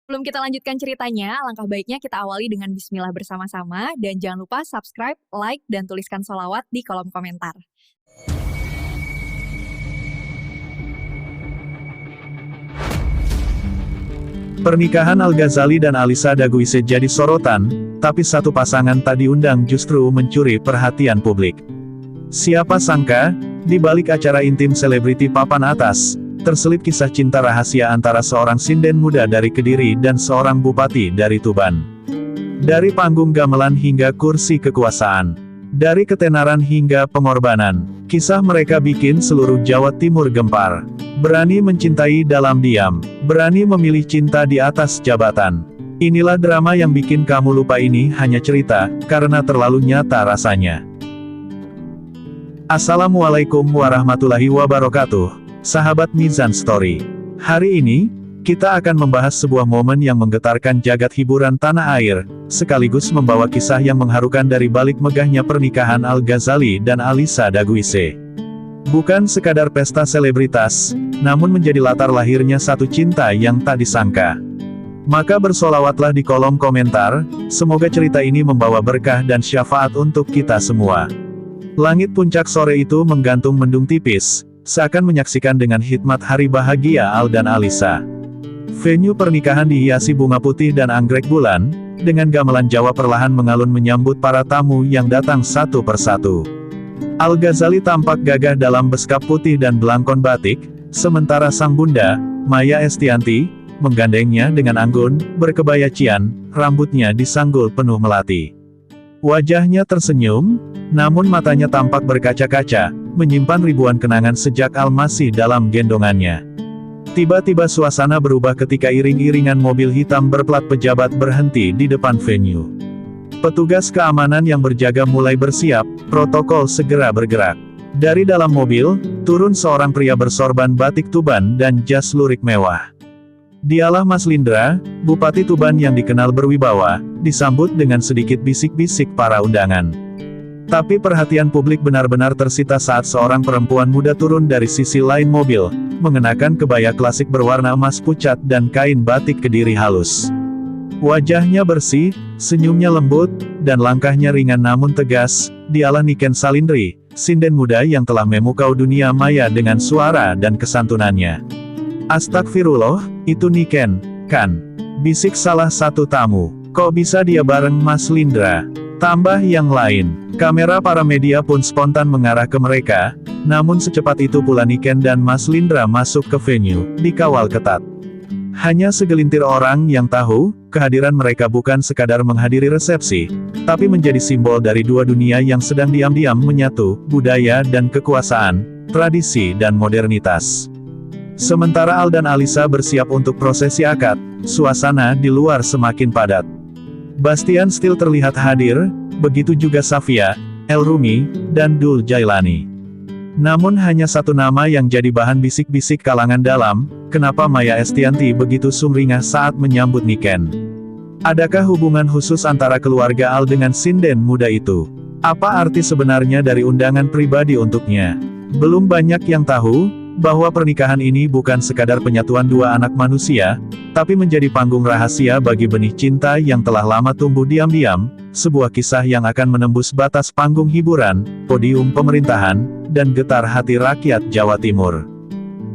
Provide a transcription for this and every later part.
Sebelum kita lanjutkan ceritanya, alangkah baiknya kita awali dengan bismillah bersama-sama, dan jangan lupa subscribe, like, dan tuliskan sholawat di kolom komentar. Pernikahan Al-Ghazali dan Alisa Daguise jadi sorotan, tapi satu pasangan tak diundang justru mencuri perhatian publik. Siapa sangka, di balik acara intim selebriti papan atas, terselip kisah cinta rahasia antara seorang sinden muda dari Kediri dan seorang bupati dari Tuban. Dari panggung gamelan hingga kursi kekuasaan, dari ketenaran hingga pengorbanan, kisah mereka bikin seluruh Jawa Timur gempar. Berani mencintai dalam diam, berani memilih cinta di atas jabatan. Inilah drama yang bikin kamu lupa ini hanya cerita, karena terlalu nyata rasanya. Assalamualaikum warahmatullahi wabarakatuh, sahabat Mizan Story. Hari ini, kita akan membahas sebuah momen yang menggetarkan jagat hiburan tanah air, sekaligus membawa kisah yang mengharukan dari balik megahnya pernikahan Al-Ghazali dan Alisa Daguise. Bukan sekadar pesta selebritas, namun menjadi latar lahirnya satu cinta yang tak disangka. Maka bersolawatlah di kolom komentar, semoga cerita ini membawa berkah dan syafaat untuk kita semua. Langit puncak sore itu menggantung mendung tipis, seakan menyaksikan dengan hikmat hari bahagia Al dan Alisa. Venue pernikahan dihiasi bunga putih dan anggrek bulan, dengan gamelan Jawa perlahan mengalun menyambut para tamu yang datang satu persatu. Al-Ghazali tampak gagah dalam beskap putih dan belangkon batik, sementara sang bunda, Maya Estianty, menggandengnya dengan anggun, berkebaya cian, rambutnya disanggul penuh melati. Wajahnya tersenyum, namun matanya tampak berkaca-kaca, menyimpan ribuan kenangan sejak Al masih dalam gendongannya. Tiba-tiba suasana berubah ketika iring-iringan mobil hitam berplat pejabat berhenti di depan venue. Petugas keamanan yang berjaga mulai bersiap, protokol segera bergerak. Dari dalam mobil, turun seorang pria bersorban batik Tuban dan jas lurik mewah. Dialah Mas Lindra, Bupati Tuban yang dikenal berwibawa, disambut dengan sedikit bisik-bisik para undangan. Tapi perhatian publik benar-benar tersita saat seorang perempuan muda turun dari sisi lain mobil, mengenakan kebaya klasik berwarna emas pucat dan kain batik Kediri halus. Wajahnya bersih, senyumnya lembut, dan langkahnya ringan namun tegas. Dialah Niken Salindri, sinden muda yang telah memukau dunia maya dengan suara dan kesantunannya. Astagfirullah, itu Niken, kan? Bisik salah satu tamu. Kok bisa dia bareng Mas Lindra? Tambah yang lain. Kamera para media pun spontan mengarah ke mereka, namun secepat itu pula Niken dan Mas Lindra masuk ke venue, dikawal ketat. Hanya segelintir orang yang tahu, kehadiran mereka bukan sekadar menghadiri resepsi, tapi menjadi simbol dari dua dunia yang sedang diam-diam menyatu, budaya dan kekuasaan, tradisi dan modernitas. Sementara Al dan Alisa bersiap untuk prosesi akad, suasana di luar semakin padat. Bastian Steele terlihat hadir, begitu juga Safia, El Rumi, dan Dul Jailani. Namun hanya satu nama yang jadi bahan bisik-bisik kalangan dalam, kenapa Maya Estianty begitu sumringah saat menyambut Niken? Adakah hubungan khusus antara keluarga Al dengan sinden muda itu? Apa arti sebenarnya dari undangan pribadi untuknya? Belum banyak yang tahu, bahwa pernikahan ini bukan sekadar penyatuan dua anak manusia, tapi menjadi panggung rahasia bagi benih cinta yang telah lama tumbuh diam-diam, sebuah kisah yang akan menembus batas panggung hiburan, podium pemerintahan, dan getar hati rakyat Jawa Timur.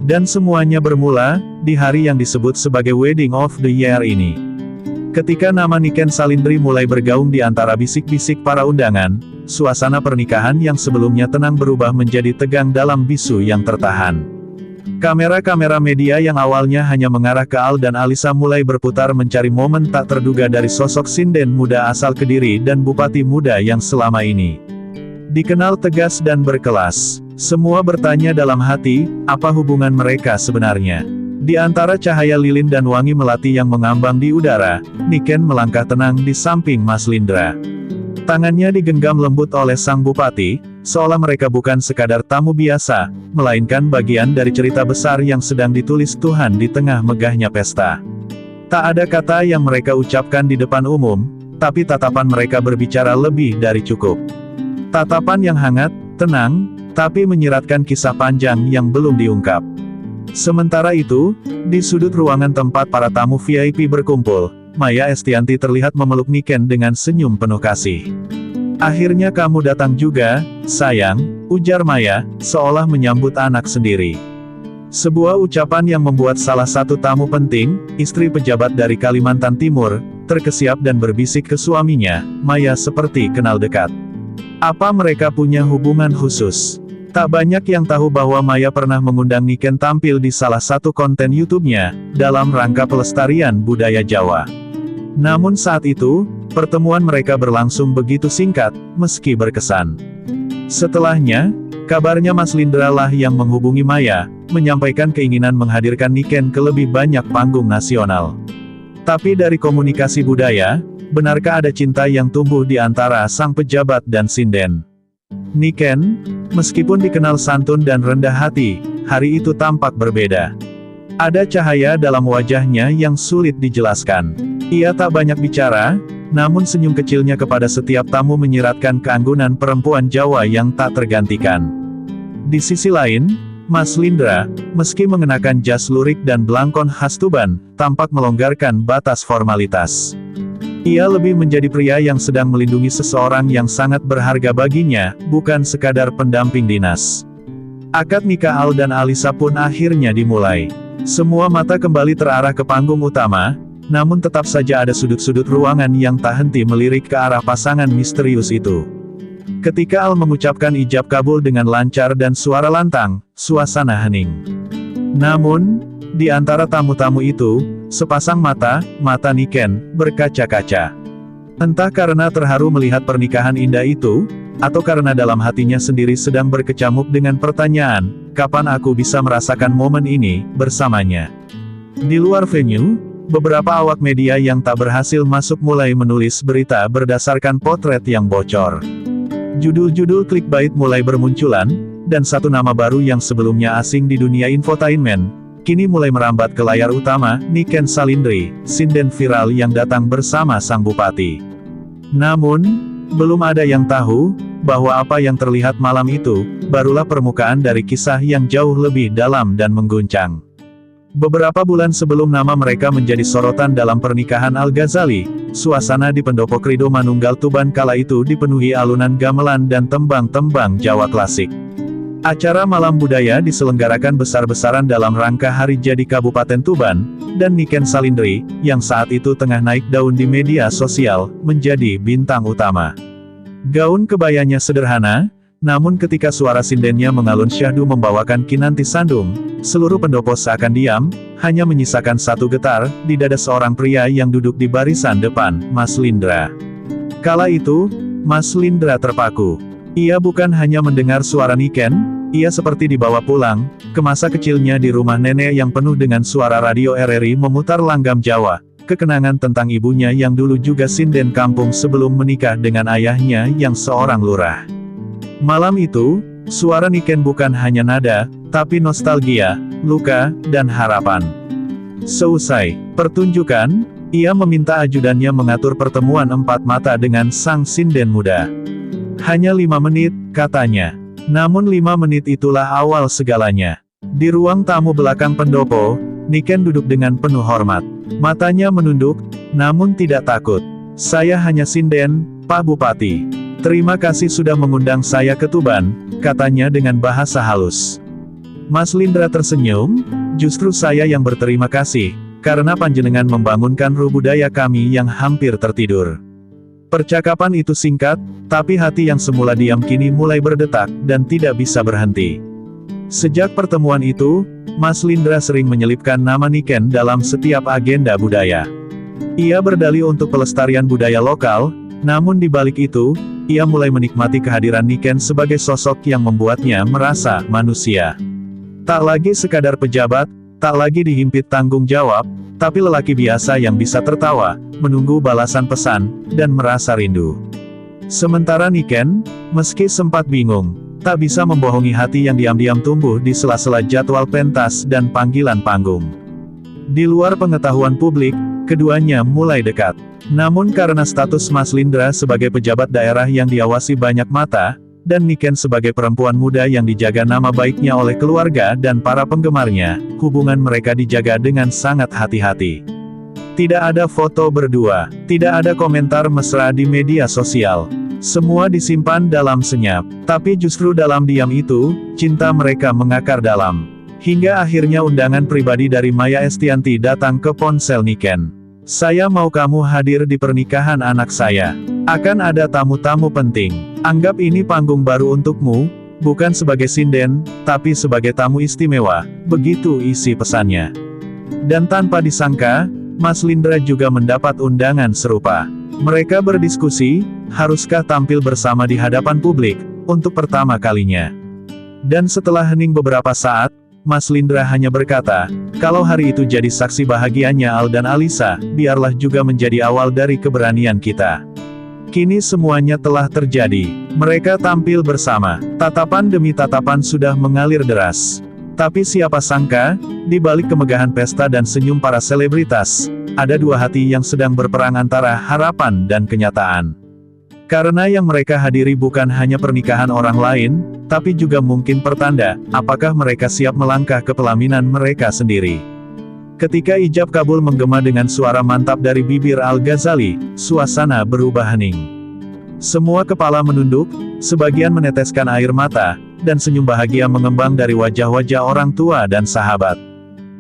Dan semuanya bermula, di hari yang disebut sebagai Wedding of the Year ini. Ketika nama Niken Salindri mulai bergaung di antara bisik-bisik para undangan, suasana pernikahan yang sebelumnya tenang berubah menjadi tegang dalam bisu yang tertahan. Kamera-kamera media yang awalnya hanya mengarah ke Al dan Alisa mulai berputar mencari momen tak terduga dari sosok sinden muda asal Kediri dan bupati muda yang selama ini dikenal tegas dan berkelas. Semua bertanya dalam hati, apa hubungan mereka sebenarnya? Di antara cahaya lilin dan wangi melati yang mengambang di udara, Niken melangkah tenang di samping Mas Lindra. Tangannya digenggam lembut oleh sang bupati, seolah mereka bukan sekadar tamu biasa, melainkan bagian dari cerita besar yang sedang ditulis Tuhan di tengah megahnya pesta. Tak ada kata yang mereka ucapkan di depan umum, tapi tatapan mereka berbicara lebih dari cukup. Tatapan yang hangat, tenang, tapi menyiratkan kisah panjang yang belum diungkap. Sementara itu, di sudut ruangan tempat para tamu VIP berkumpul, Maya Estianty terlihat memeluk Niken dengan senyum penuh kasih. "Akhirnya kamu datang juga, sayang," ujar Maya, seolah menyambut anak sendiri. Sebuah ucapan yang membuat salah satu tamu penting, istri pejabat dari Kalimantan Timur, terkesiap dan berbisik ke suaminya, Maya seperti kenal dekat. Apa mereka punya hubungan khusus? Tak banyak yang tahu bahwa Maya pernah mengundang Niken tampil di salah satu konten YouTube-nya, dalam rangka pelestarian budaya Jawa. Namun saat itu, pertemuan mereka berlangsung begitu singkat, meski berkesan. Setelahnya, kabarnya Mas Lindra lah yang menghubungi Maya, menyampaikan keinginan menghadirkan Niken ke lebih banyak panggung nasional. Tapi dari komunikasi budaya, benarkah ada cinta yang tumbuh di antara sang pejabat dan sinden? Niken, meskipun dikenal santun dan rendah hati, hari itu tampak berbeda. Ada cahaya dalam wajahnya yang sulit dijelaskan. Ia tak banyak bicara, namun senyum kecilnya kepada setiap tamu menyiratkan keanggunan perempuan Jawa yang tak tergantikan. Di sisi lain, Mas Lindra, meski mengenakan jas lurik dan belangkon khas Tuban, tampak melonggarkan batas formalitas. Ia lebih menjadi pria yang sedang melindungi seseorang yang sangat berharga baginya, bukan sekadar pendamping dinas. Akad nikah Al dan Alisa pun akhirnya dimulai. Semua mata kembali terarah ke panggung utama, namun tetap saja ada sudut-sudut ruangan yang tak henti melirik ke arah pasangan misterius itu. Ketika Al mengucapkan ijab kabul dengan lancar dan suara lantang, suasana hening. Namun, di antara tamu-tamu itu, sepasang mata Niken, berkaca-kaca. Entah karena terharu melihat pernikahan indah itu, atau karena dalam hatinya sendiri sedang berkecamuk dengan pertanyaan, kapan aku bisa merasakan momen ini, bersamanya. Di luar venue, beberapa awak media yang tak berhasil masuk mulai menulis berita berdasarkan potret yang bocor. Judul-judul clickbait mulai bermunculan, dan satu nama baru yang sebelumnya asing di dunia infotainment, kini mulai merambat ke layar utama, Niken Salindri, sinden viral yang datang bersama sang bupati. Namun, belum ada yang tahu, bahwa apa yang terlihat malam itu, barulah permukaan dari kisah yang jauh lebih dalam dan mengguncang. Beberapa bulan sebelum nama mereka menjadi sorotan dalam pernikahan Al-Ghazali, suasana di Pendopo Krido Manunggal Tuban kala itu dipenuhi alunan gamelan dan tembang-tembang Jawa klasik. Acara malam budaya diselenggarakan besar-besaran dalam rangka hari jadi Kabupaten Tuban, dan Niken Salindri, yang saat itu tengah naik daun di media sosial, menjadi bintang utama. Gaun kebayanya sederhana, namun ketika suara sindennya mengalun syahdu membawakan kinanti sandung, seluruh pendopo seakan diam, hanya menyisakan satu getar, di dada seorang pria yang duduk di barisan depan, Mas Lindra. Kala itu, Mas Lindra terpaku. Ia bukan hanya mendengar suara Niken, ia seperti dibawa pulang, ke masa kecilnya di rumah nenek yang penuh dengan suara radio RRI memutar langgam Jawa, kekenangan tentang ibunya yang dulu juga sinden kampung sebelum menikah dengan ayahnya yang seorang lurah. Malam itu, suara Niken bukan hanya nada, tapi nostalgia, luka, dan harapan. Seusai pertunjukan, ia meminta ajudannya mengatur pertemuan empat mata dengan sang sinden muda. Hanya 5 menit, katanya. Namun 5 menit itulah awal segalanya. Di ruang tamu belakang pendopo, Niken duduk dengan penuh hormat. Matanya menunduk, namun tidak takut. "Saya hanya sinden, Pak Bupati. Terima kasih sudah mengundang saya ke Tuban," katanya dengan bahasa halus. Mas Lindra tersenyum, "Justru saya yang berterima kasih, karena panjenengan membangunkan ruh budaya kami yang hampir tertidur." Percakapan itu singkat, tapi hati yang semula diam kini mulai berdetak, dan tidak bisa berhenti. Sejak pertemuan itu, Mas Lindra sering menyelipkan nama Niken dalam setiap agenda budaya. Ia berdalih untuk pelestarian budaya lokal, namun di balik itu, ia mulai menikmati kehadiran Niken sebagai sosok yang membuatnya merasa manusia. Tak lagi sekadar pejabat, tak lagi dihimpit tanggung jawab, tapi lelaki biasa yang bisa tertawa, menunggu balasan pesan, dan merasa rindu. Sementara Niken, meski sempat bingung, tak bisa membohongi hati yang diam-diam tumbuh di sela-sela jadwal pentas dan panggilan panggung. Di luar pengetahuan publik, keduanya mulai dekat. Namun karena status Mas Lindra sebagai pejabat daerah yang diawasi banyak mata, dan Niken sebagai perempuan muda yang dijaga nama baiknya oleh keluarga dan para penggemarnya, hubungan mereka dijaga dengan sangat hati-hati. Tidak ada foto berdua, tidak ada komentar mesra di media sosial. Semua disimpan dalam senyap, tapi justru dalam diam itu, cinta mereka mengakar dalam. Hingga akhirnya undangan pribadi dari Maya Estianty datang ke ponsel Niken. "Saya mau kamu hadir di pernikahan anak saya. Akan ada tamu-tamu penting. Anggap ini panggung baru untukmu, bukan sebagai sinden, tapi sebagai tamu istimewa." Begitu isi pesannya. Dan tanpa disangka, Mas Lindra juga mendapat undangan serupa. Mereka berdiskusi, haruskah tampil bersama di hadapan publik, untuk pertama kalinya. Dan setelah hening beberapa saat, Mas Lindra hanya berkata, "Kalau hari itu jadi saksi bahagianya Al dan Alisa, biarlah juga menjadi awal dari keberanian kita." Kini semuanya telah terjadi. Mereka tampil bersama. Tatapan demi tatapan sudah mengalir deras. Tapi siapa sangka, di balik kemegahan pesta dan senyum para selebritas, ada dua hati yang sedang berperang antara harapan dan kenyataan. Karena yang mereka hadiri bukan hanya pernikahan orang lain, tapi juga mungkin pertanda, apakah mereka siap melangkah ke pelaminan mereka sendiri. Ketika ijab kabul menggema dengan suara mantap dari bibir Al-Ghazali, suasana berubah hening. Semua kepala menunduk, sebagian meneteskan air mata, dan senyum bahagia mengembang dari wajah-wajah orang tua dan sahabat.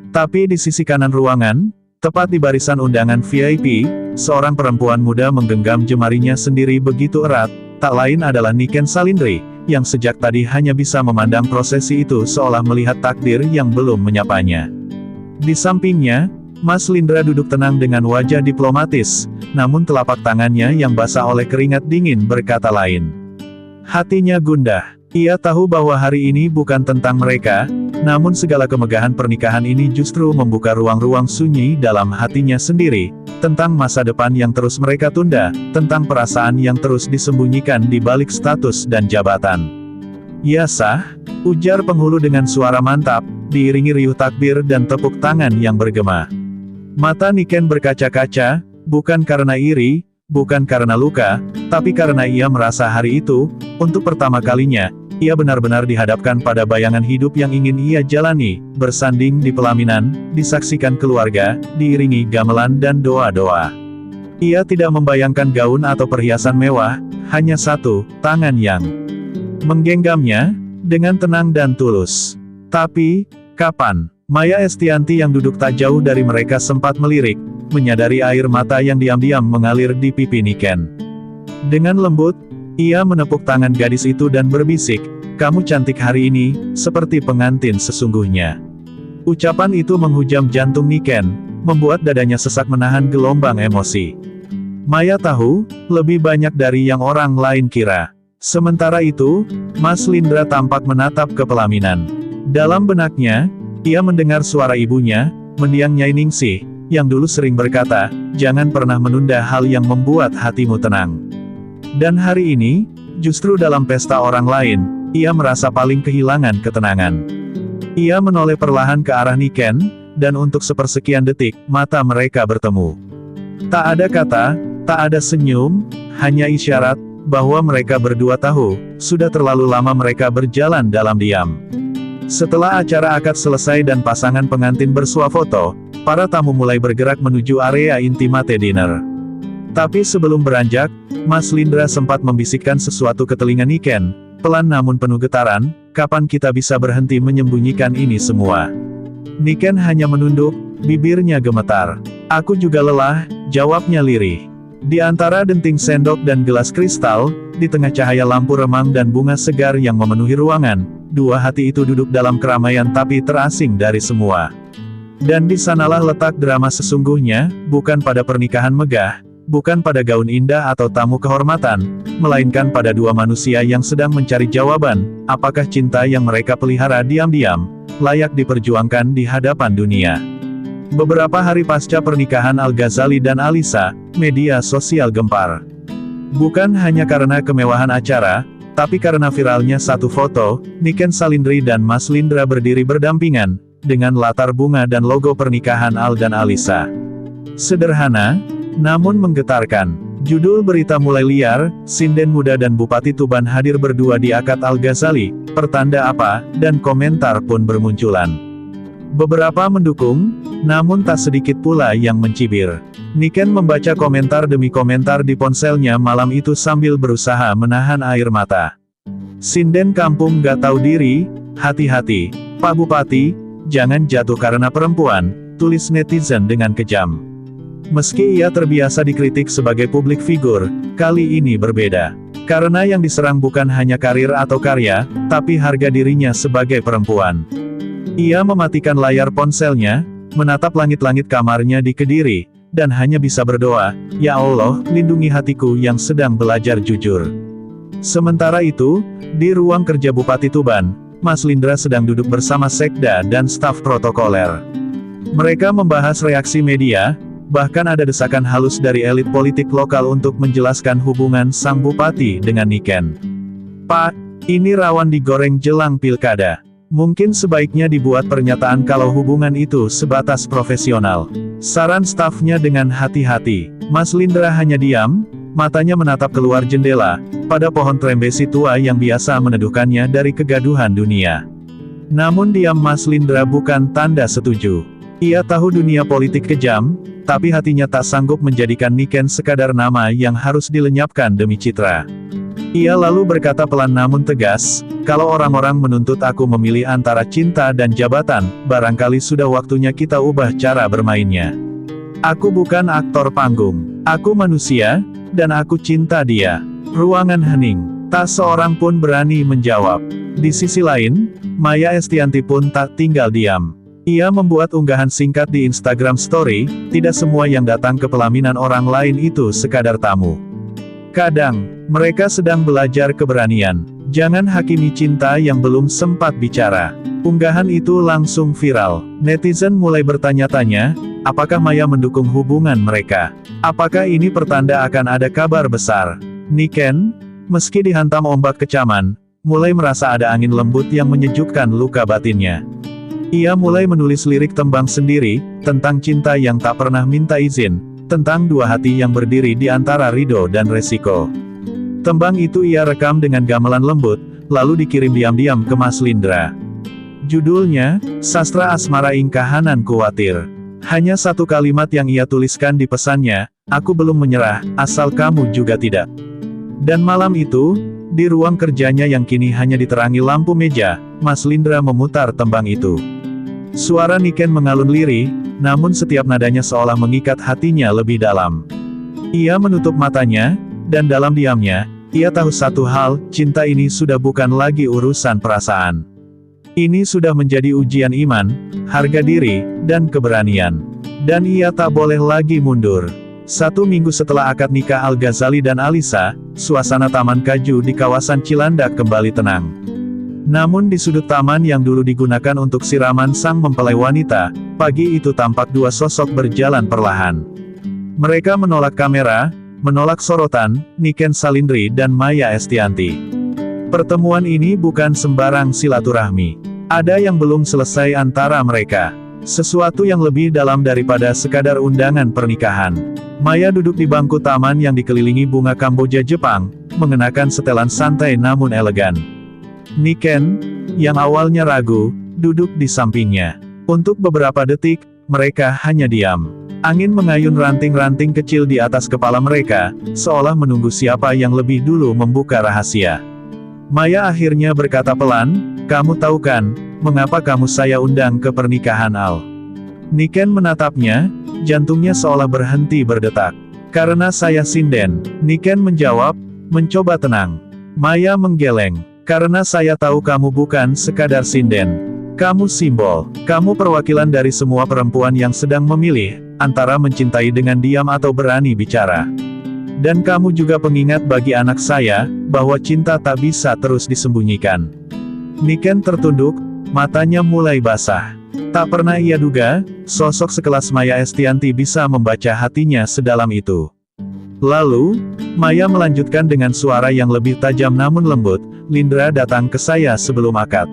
Tapi di sisi kanan ruangan, tepat di barisan undangan VIP, seorang perempuan muda menggenggam jemarinya sendiri begitu erat, tak lain adalah Niken Salindri, yang sejak tadi hanya bisa memandang prosesi itu seolah melihat takdir yang belum menyapanya. Di sampingnya, Mas Lindra duduk tenang dengan wajah diplomatis, namun telapak tangannya yang basah oleh keringat dingin berkata lain. Hatinya gundah. Ia tahu bahwa hari ini bukan tentang mereka, namun segala kemegahan pernikahan ini justru membuka ruang-ruang sunyi dalam hatinya sendiri, tentang masa depan yang terus mereka tunda, tentang perasaan yang terus disembunyikan di balik status dan jabatan. "Ya sah," ujar penghulu dengan suara mantap, diiringi riuh takbir dan tepuk tangan yang bergema. Mata Niken berkaca-kaca, bukan karena iri, bukan karena luka, tapi karena ia merasa hari itu, untuk pertama kalinya, ia benar-benar dihadapkan pada bayangan hidup yang ingin ia jalani, bersanding di pelaminan, disaksikan keluarga, diiringi gamelan dan doa-doa. Ia tidak membayangkan gaun atau perhiasan mewah, hanya satu, tangan yang menggenggamnya, dengan tenang dan tulus. Tapi, kapan? Maya Estianty yang duduk tak jauh dari mereka sempat melirik, menyadari air mata yang diam-diam mengalir di pipi Niken. Dengan lembut, ia menepuk tangan gadis itu dan berbisik, "Kamu cantik hari ini, seperti pengantin sesungguhnya." Ucapan itu menghujam jantung Niken, membuat dadanya sesak menahan gelombang emosi. Maya tahu, lebih banyak dari yang orang lain kira. Sementara itu, Mas Lindra tampak menatap ke pelaminan. Dalam benaknya, ia mendengar suara ibunya, mendiang Nyai Ningsih, yang dulu sering berkata, "Jangan pernah menunda hal yang membuat hatimu tenang." Dan hari ini, justru dalam pesta orang lain, ia merasa paling kehilangan ketenangan. Ia menoleh perlahan ke arah Niken, dan untuk sepersekian detik, mata mereka bertemu. Tak ada kata, tak ada senyum, hanya isyarat, bahwa mereka berdua tahu, sudah terlalu lama mereka berjalan dalam diam. Setelah acara akad selesai dan pasangan pengantin bersuah foto, para tamu mulai bergerak menuju area intimate dinner. Tapi sebelum beranjak, Mas Lindra sempat membisikkan sesuatu ke telinga Niken, pelan namun penuh getaran, "Kapan kita bisa berhenti menyembunyikan ini semua?" Niken hanya menunduk, bibirnya gemetar. "Aku juga lelah," jawabnya lirih. Di antara denting sendok dan gelas kristal, di tengah cahaya lampu remang dan bunga segar yang memenuhi ruangan, dua hati itu duduk dalam keramaian tapi terasing dari semua. Dan di sanalah letak drama sesungguhnya, bukan pada pernikahan megah, bukan pada gaun indah atau tamu kehormatan, melainkan pada dua manusia yang sedang mencari jawaban, apakah cinta yang mereka pelihara diam-diam, layak diperjuangkan di hadapan dunia. Beberapa hari pasca pernikahan Al-Ghazali dan Alisa, media sosial gempar. Bukan hanya karena kemewahan acara, tapi karena viralnya satu foto, Niken Salindri dan Mas Lindra berdiri berdampingan, dengan latar bunga dan logo pernikahan Al dan Alisa. Sederhana, namun menggetarkan. Judul berita mulai liar, sinden muda dan Bupati Tuban hadir berdua di akad Al-Ghazali, pertanda apa, dan komentar pun bermunculan. Beberapa mendukung, namun tak sedikit pula yang mencibir. Niken membaca komentar demi komentar di ponselnya malam itu sambil berusaha menahan air mata. Sinden kampung gak tahu diri, hati-hati, Pak Bupati, jangan jatuh karena perempuan, tulis netizen dengan kejam. Meski ia terbiasa dikritik sebagai publik figur, kali ini berbeda. Karena yang diserang bukan hanya karir atau karya, tapi harga dirinya sebagai perempuan. Ia mematikan layar ponselnya, menatap langit-langit kamarnya di Kediri, dan hanya bisa berdoa, "Ya Allah, lindungi hatiku yang sedang belajar jujur." Sementara itu, di ruang kerja Bupati Tuban, Mas Lindra sedang duduk bersama Sekda dan staf protokoler. Mereka membahas reaksi media, bahkan ada desakan halus dari elit politik lokal untuk menjelaskan hubungan sang bupati dengan Niken. "Pak, ini rawan digoreng jelang pilkada. Mungkin sebaiknya dibuat pernyataan kalau hubungan itu sebatas profesional," saran stafnya dengan hati-hati. Mas Lindra hanya diam, matanya menatap keluar jendela, pada pohon trembesi tua yang biasa meneduhkannya dari kegaduhan dunia. Namun diam Mas Lindra bukan tanda setuju. Ia tahu dunia politik kejam, tapi hatinya tak sanggup menjadikan Niken sekadar nama yang harus dilenyapkan demi citra. Ia lalu berkata pelan namun tegas, "Kalau orang-orang menuntut aku memilih antara cinta dan jabatan, barangkali sudah waktunya kita ubah cara bermainnya. Aku bukan aktor panggung. Aku manusia, dan aku cinta dia." Ruangan hening. Tak seorang pun berani menjawab. Di sisi lain, Maya Estianty pun tak tinggal diam. Ia membuat unggahan singkat di Instagram Story, "Tidak semua yang datang ke pelaminan orang lain itu sekadar tamu. Kadang, mereka sedang belajar keberanian. Jangan hakimi cinta yang belum sempat bicara." Unggahan itu langsung viral. Netizen mulai bertanya-tanya, apakah Maya mendukung hubungan mereka? Apakah ini pertanda akan ada kabar besar? Niken, meski dihantam ombak kecaman, mulai merasa ada angin lembut yang menyejukkan luka batinnya. Ia mulai menulis lirik tembang sendiri, tentang cinta yang tak pernah minta izin, tentang dua hati yang berdiri di antara ridho dan resiko. Tembang itu ia rekam dengan gamelan lembut, lalu dikirim diam-diam ke Mas Lindra. Judulnya, Sastra Asmara Ingkahanan Kuwatir. Hanya satu kalimat yang ia tuliskan di pesannya, "Aku belum menyerah, asal kamu juga tidak." Dan malam itu, di ruang kerjanya yang kini hanya diterangi lampu meja, Mas Lindra memutar tembang itu. Suara Niken mengalun lirih, namun setiap nadanya seolah mengikat hatinya lebih dalam. Ia menutup matanya, dan dalam diamnya, ia tahu satu hal, cinta ini sudah bukan lagi urusan perasaan. Ini sudah menjadi ujian iman, harga diri, dan keberanian. Dan ia tak boleh lagi mundur. 1 minggu setelah akad nikah Al-Ghazali dan Alisa, suasana Taman Kaju di kawasan Cilandak kembali tenang. Namun di sudut taman yang dulu digunakan untuk siraman sang mempelai wanita, pagi itu tampak dua sosok berjalan perlahan. Mereka menolak kamera, menolak sorotan, Niken Salindri dan Maya Estianty. Pertemuan ini bukan sembarang silaturahmi. Ada yang belum selesai antara mereka. Sesuatu yang lebih dalam daripada sekadar undangan pernikahan. Maya duduk di bangku taman yang dikelilingi bunga Kamboja Jepang, mengenakan setelan santai namun elegan. Niken, yang awalnya ragu, duduk di sampingnya. Untuk beberapa detik, mereka hanya diam. Angin mengayun ranting-ranting kecil di atas kepala mereka, seolah menunggu siapa yang lebih dulu membuka rahasia. Maya akhirnya berkata pelan, "Kamu tahu kan, mengapa kamu saya undang ke pernikahan Al?" Niken menatapnya, jantungnya seolah berhenti berdetak. "Karena saya sinden," Niken menjawab, mencoba tenang. Maya menggeleng. "Karena saya tahu kamu bukan sekadar sinden. Kamu simbol. Kamu perwakilan dari semua perempuan yang sedang memilih, antara mencintai dengan diam atau berani bicara. Dan kamu juga pengingat bagi anak saya, bahwa cinta tak bisa terus disembunyikan." Niken tertunduk, matanya mulai basah. Tak pernah ia duga, sosok sekelas Maya Estianty bisa membaca hatinya sedalam itu. Lalu, Maya melanjutkan dengan suara yang lebih tajam namun lembut, "Lindra datang ke saya sebelum akad.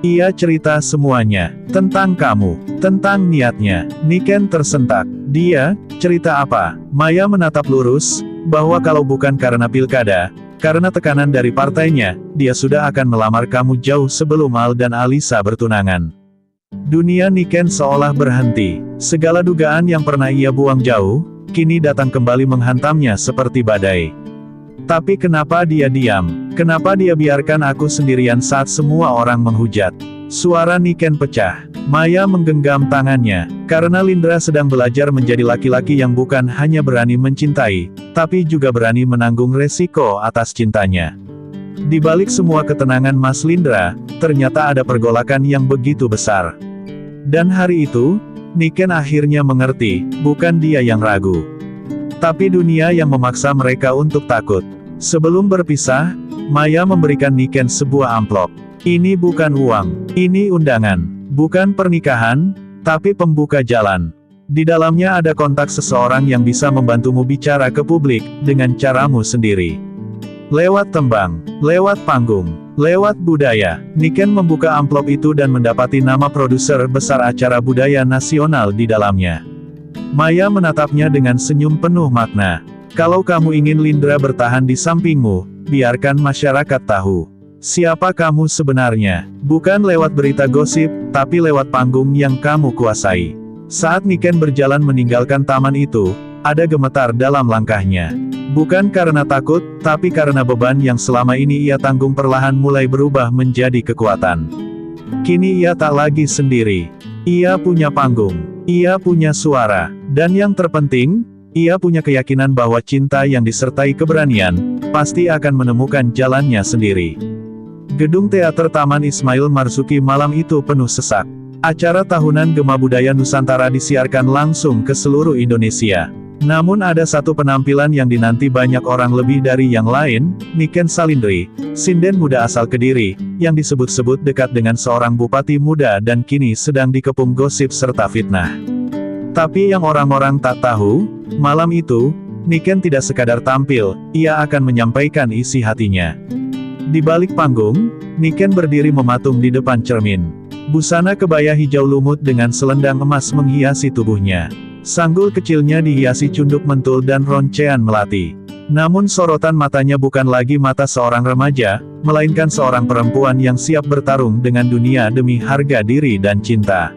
Ia cerita semuanya, tentang kamu, tentang niatnya." Niken tersentak. "Dia, cerita apa?" Maya menatap lurus, bahwa kalau bukan karena pilkada, karena tekanan dari partainya, dia sudah akan melamar kamu jauh sebelum Al dan Alisa bertunangan. Dunia Niken seolah berhenti. Segala dugaan yang pernah ia buang jauh, kini datang kembali menghantamnya seperti badai. Tapi kenapa dia diam? Kenapa dia biarkan aku sendirian saat semua orang menghujat? Suara Niken pecah. Maya menggenggam tangannya, karena Lindra sedang belajar menjadi laki-laki yang bukan hanya berani mencintai, tapi juga berani menanggung resiko atas cintanya. Di balik semua ketenangan Mas Lindra, ternyata ada pergolakan yang begitu besar. Dan hari itu, Niken akhirnya mengerti, bukan dia yang ragu, tapi dunia yang memaksa mereka untuk takut. Sebelum berpisah, Maya memberikan Niken sebuah amplop. Ini bukan uang, ini undangan. Bukan pernikahan, tapi pembuka jalan. Di dalamnya ada kontak seseorang yang bisa membantumu bicara ke publik, dengan caramu sendiri. Lewat tembang, lewat panggung, lewat budaya, Niken membuka amplop itu dan mendapati nama produser besar acara budaya nasional di dalamnya. Maya menatapnya dengan senyum penuh makna. Kalau kamu ingin Lindra bertahan di sampingmu, biarkan masyarakat tahu siapa kamu sebenarnya. Bukan lewat berita gosip, tapi lewat panggung yang kamu kuasai. Saat Niken berjalan meninggalkan taman itu, ada gemetar dalam langkahnya. Bukan karena takut, tapi karena beban yang selama ini ia tanggung perlahan mulai berubah menjadi kekuatan. Kini ia tak lagi sendiri. Ia punya panggung, ia punya suara, dan yang terpenting, ia punya keyakinan bahwa cinta yang disertai keberanian, pasti akan menemukan jalannya sendiri. Gedung Teater Taman Ismail Marzuki malam itu penuh sesak. Acara tahunan Gema Budaya Nusantara disiarkan langsung ke seluruh Indonesia. Namun ada satu penampilan yang dinanti banyak orang lebih dari yang lain, Niken Salindri, sinden muda asal Kediri, yang disebut-sebut dekat dengan seorang bupati muda dan kini sedang dikepung gosip serta fitnah. Tapi yang orang-orang tak tahu, malam itu, Niken tidak sekadar tampil, ia akan menyampaikan isi hatinya. Di balik panggung, Niken berdiri mematung di depan cermin. Busana kebaya hijau lumut dengan selendang emas menghiasi tubuhnya. Sanggul kecilnya dihiasi cunduk mentul dan roncean melati. Namun sorotan matanya bukan lagi mata seorang remaja, melainkan seorang perempuan yang siap bertarung dengan dunia demi harga diri dan cinta.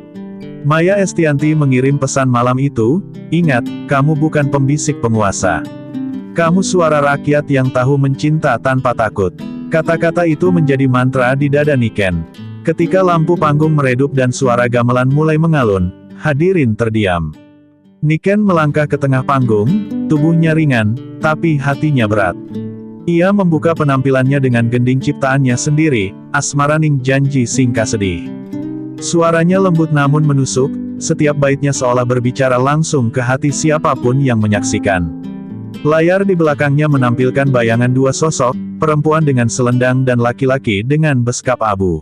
Maya Estianti mengirim pesan malam itu, ingat, kamu bukan pembisik penguasa. Kamu suara rakyat yang tahu mencinta tanpa takut. Kata-kata itu menjadi mantra di dada Niken. Ketika lampu panggung meredup dan suara gamelan mulai mengalun, hadirin terdiam. Niken melangkah ke tengah panggung, tubuhnya ringan, tapi hatinya berat. Ia membuka penampilannya dengan gending ciptaannya sendiri, Asmaraning Janji Singka Sedih. Suaranya lembut namun menusuk, setiap baitnya seolah berbicara langsung ke hati siapapun yang menyaksikan. Layar di belakangnya menampilkan bayangan dua sosok, perempuan dengan selendang dan laki-laki dengan beskap abu.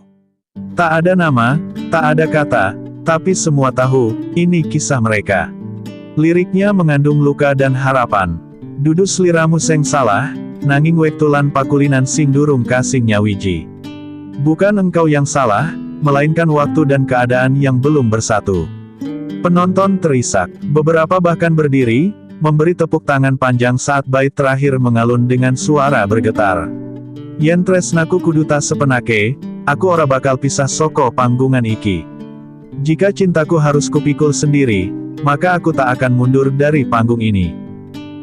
Tak ada nama, tak ada kata, tapi semua tahu, ini kisah mereka. Liriknya mengandung luka dan harapan. Dudus liramu seng salah, nanging wektulan pakulinan sing durung kasing nyawiji. Bukan engkau yang salah, melainkan waktu dan keadaan yang belum bersatu. Penonton terisak, beberapa bahkan berdiri, memberi tepuk tangan panjang saat bait terakhir mengalun dengan suara bergetar. Yen tresnaku kuduta sepenake, aku ora bakal pisah soko panggungan iki. Jika cintaku harus kupikul sendiri, maka aku tak akan mundur dari panggung ini.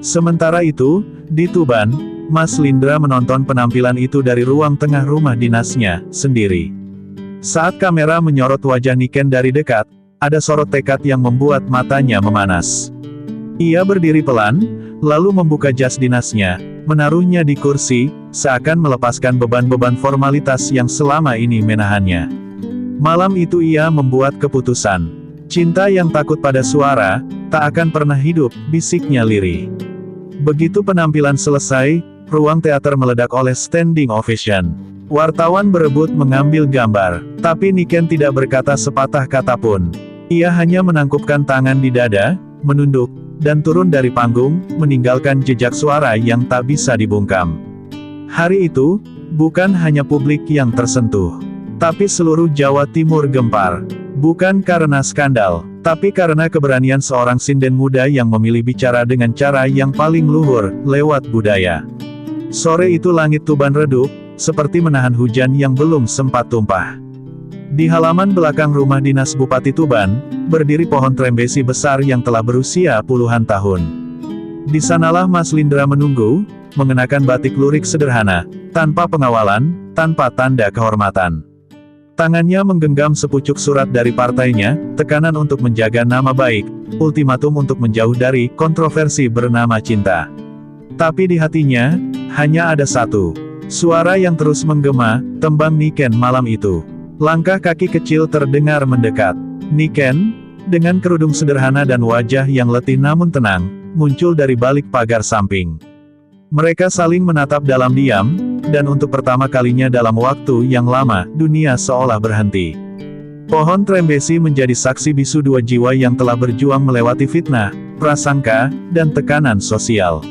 Sementara itu, di Tuban, Mas Lindra menonton penampilan itu dari ruang tengah rumah dinasnya, sendiri. Saat kamera menyorot wajah Niken dari dekat, ada sorot tekad yang membuat matanya memanas. Ia berdiri pelan, lalu membuka jas dinasnya, menaruhnya di kursi, seakan melepaskan beban-beban formalitas yang selama ini menahannya. Malam itu ia membuat keputusan. Cinta yang takut pada suara, tak akan pernah hidup, bisiknya lirih. Begitu penampilan selesai, ruang teater meledak oleh standing ovation. Wartawan berebut mengambil gambar, tapi Niken tidak berkata sepatah kata pun. Ia hanya menangkupkan tangan di dada, menunduk, dan turun dari panggung, meninggalkan jejak suara yang tak bisa dibungkam. Hari itu, bukan hanya publik yang tersentuh, tapi seluruh Jawa Timur gempar. Bukan karena skandal, Tapi karena keberanian seorang sinden muda yang memilih bicara dengan cara yang paling luhur, lewat budaya. Sore itu langit Tuban redup, seperti menahan hujan yang belum sempat tumpah. Di halaman belakang rumah dinas Bupati Tuban, berdiri pohon trembesi besar yang telah berusia puluhan tahun. Di sanalah Mas Lindra menunggu, mengenakan batik lurik sederhana, tanpa pengawalan, tanpa tanda kehormatan. Tangannya menggenggam sepucuk surat dari partainya, tekanan untuk menjaga nama baik, ultimatum untuk menjauh dari kontroversi bernama cinta. Tapi di hatinya, hanya ada satu suara yang terus menggema, tembang Niken malam itu. Langkah kaki kecil terdengar mendekat. Niken, dengan kerudung sederhana dan wajah yang letih namun tenang, muncul dari balik pagar samping. Mereka saling menatap dalam diam, dan untuk pertama kalinya dalam waktu yang lama, dunia seolah berhenti. Pohon trembesi menjadi saksi bisu dua jiwa yang telah berjuang melewati fitnah, prasangka, dan tekanan sosial.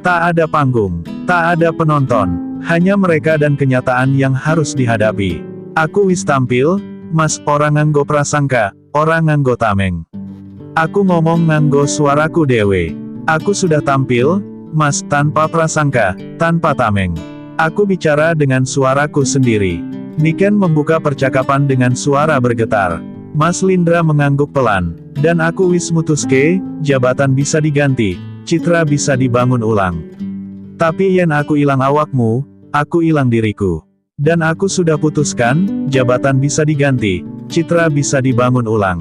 Tak ada panggung, tak ada penonton, hanya mereka dan kenyataan yang harus dihadapi. Aku wis tampil, mas, orang nganggo prasangka, orang nganggo tameng. Aku ngomong nganggo suaraku dewe. Aku sudah tampil, mas, tanpa prasangka, tanpa tameng. Aku bicara dengan suaraku sendiri. Niken membuka percakapan dengan suara bergetar. Mas Lindra mengangguk pelan. Dan aku wis mutuske, jabatan bisa diganti, citra bisa dibangun ulang. Tapi yen aku ilang awakmu, aku ilang diriku. Dan aku sudah putuskan, jabatan bisa diganti, citra bisa dibangun ulang.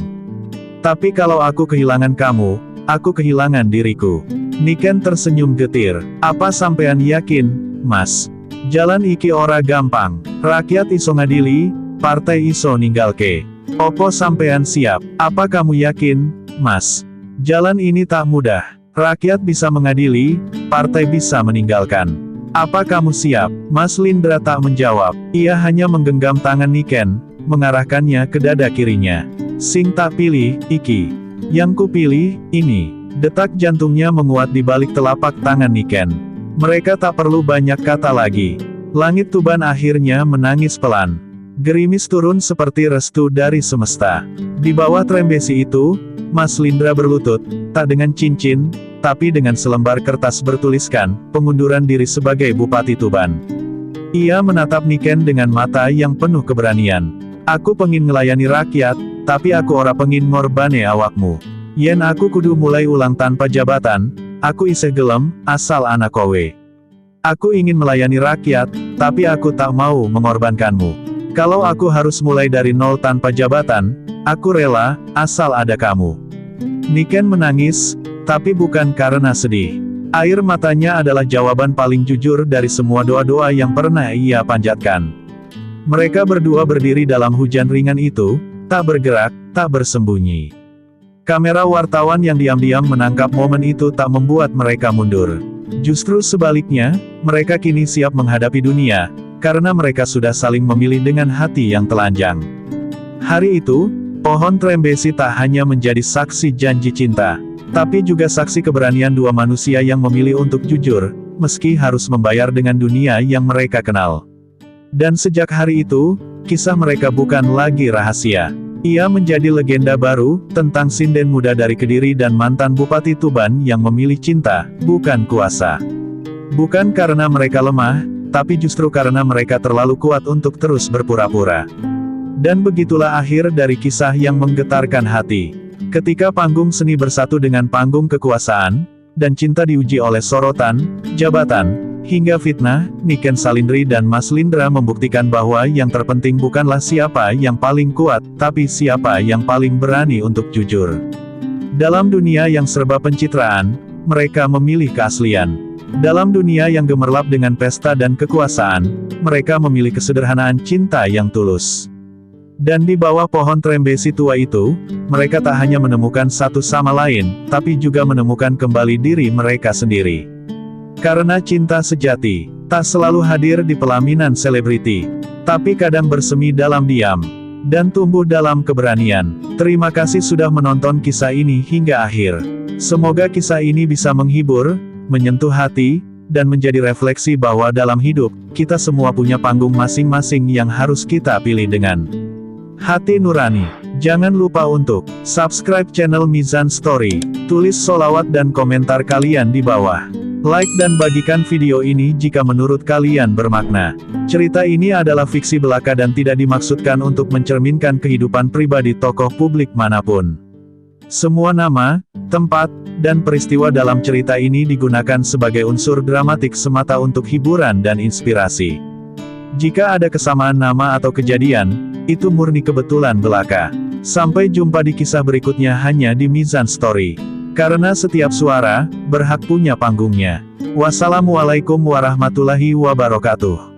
Tapi kalau aku kehilangan kamu, aku kehilangan diriku. Niken tersenyum getir. Apa sampean yakin, mas? Jalan iki ora gampang. Rakyat iso ngadili, partai iso ninggalke. Opo sampean siap? Apa kamu yakin, mas? Jalan ini tak mudah. Rakyat bisa mengadili, partai bisa meninggalkan. Apa kamu siap? Mas Lindra tak menjawab. Ia hanya menggenggam tangan Niken, mengarahkannya ke dada kirinya. Sing tak pilih, iki. Yang ku pilih, ini. Detak jantungnya menguat di balik telapak tangan Niken. Mereka tak perlu banyak kata lagi. Langit Tuban akhirnya menangis pelan. Gerimis turun seperti restu dari semesta. Di bawah trembesi itu, Mas Lindra berlutut, tak dengan cincin, tapi dengan selembar kertas bertuliskan, pengunduran diri sebagai Bupati Tuban. Ia menatap Niken dengan mata yang penuh keberanian. Aku pengin ngelayani rakyat, tapi aku ora pengin ngorbane awakmu. Yen aku kudu mulai ulang tanpa jabatan, aku isih gelem, asal anak kowe. Aku ingin melayani rakyat, tapi aku tak mau mengorbankanmu. Kalau aku harus mulai dari nol tanpa jabatan, aku rela, asal ada kamu. Niken menangis, tapi bukan karena sedih. Air matanya adalah jawaban paling jujur dari semua doa-doa yang pernah ia panjatkan. Mereka berdua berdiri dalam hujan ringan itu, tak bergerak, tak bersembunyi. Kamera wartawan yang diam-diam menangkap momen itu tak membuat mereka mundur. Justru sebaliknya, mereka kini siap menghadapi dunia, karena mereka sudah saling memilih dengan hati yang telanjang. Hari itu, pohon trembesi tak hanya menjadi saksi janji cinta, tapi juga saksi keberanian dua manusia yang memilih untuk jujur, meski harus membayar dengan dunia yang mereka kenal. Dan sejak hari itu, kisah mereka bukan lagi rahasia. Ia menjadi legenda baru, tentang sinden muda dari Kediri dan mantan Bupati Tuban yang memilih cinta, bukan kuasa. Bukan karena mereka lemah, tapi justru karena mereka terlalu kuat untuk terus berpura-pura. Dan begitulah akhir dari kisah yang menggetarkan hati. Ketika panggung seni bersatu dengan panggung kekuasaan, dan cinta diuji oleh sorotan, jabatan, hingga fitnah, Niken Salindri dan Mas Lindra membuktikan bahwa yang terpenting bukanlah siapa yang paling kuat, tapi siapa yang paling berani untuk jujur. Dalam dunia yang serba pencitraan, mereka memilih keaslian. Dalam dunia yang gemerlap dengan pesta dan kekuasaan, mereka memilih kesederhanaan cinta yang tulus. Dan di bawah pohon trembesi tua itu, mereka tak hanya menemukan satu sama lain, tapi juga menemukan kembali diri mereka sendiri. Karena cinta sejati, tak selalu hadir di pelaminan selebriti, tapi kadang bersemi dalam diam, dan tumbuh dalam keberanian. Terima kasih sudah menonton kisah ini hingga akhir. Semoga kisah ini bisa menghibur, menyentuh hati, dan menjadi refleksi bahwa dalam hidup, kita semua punya panggung masing-masing yang harus kita pilih dengan hati nurani. Jangan lupa untuk subscribe channel Mizan Story, tulis sholawat dan komentar kalian di bawah. Like dan bagikan video ini jika menurut kalian bermakna. Cerita ini adalah fiksi belaka dan tidak dimaksudkan untuk mencerminkan kehidupan pribadi tokoh publik manapun. Semua nama, tempat, dan peristiwa dalam cerita ini digunakan sebagai unsur dramatik semata untuk hiburan dan inspirasi. Jika ada kesamaan nama atau kejadian, itu murni kebetulan belaka. Sampai jumpa di kisah berikutnya hanya di Mizan Story. Karena setiap suara, berhak punya panggungnya. Wassalamualaikum warahmatullahi wabarakatuh.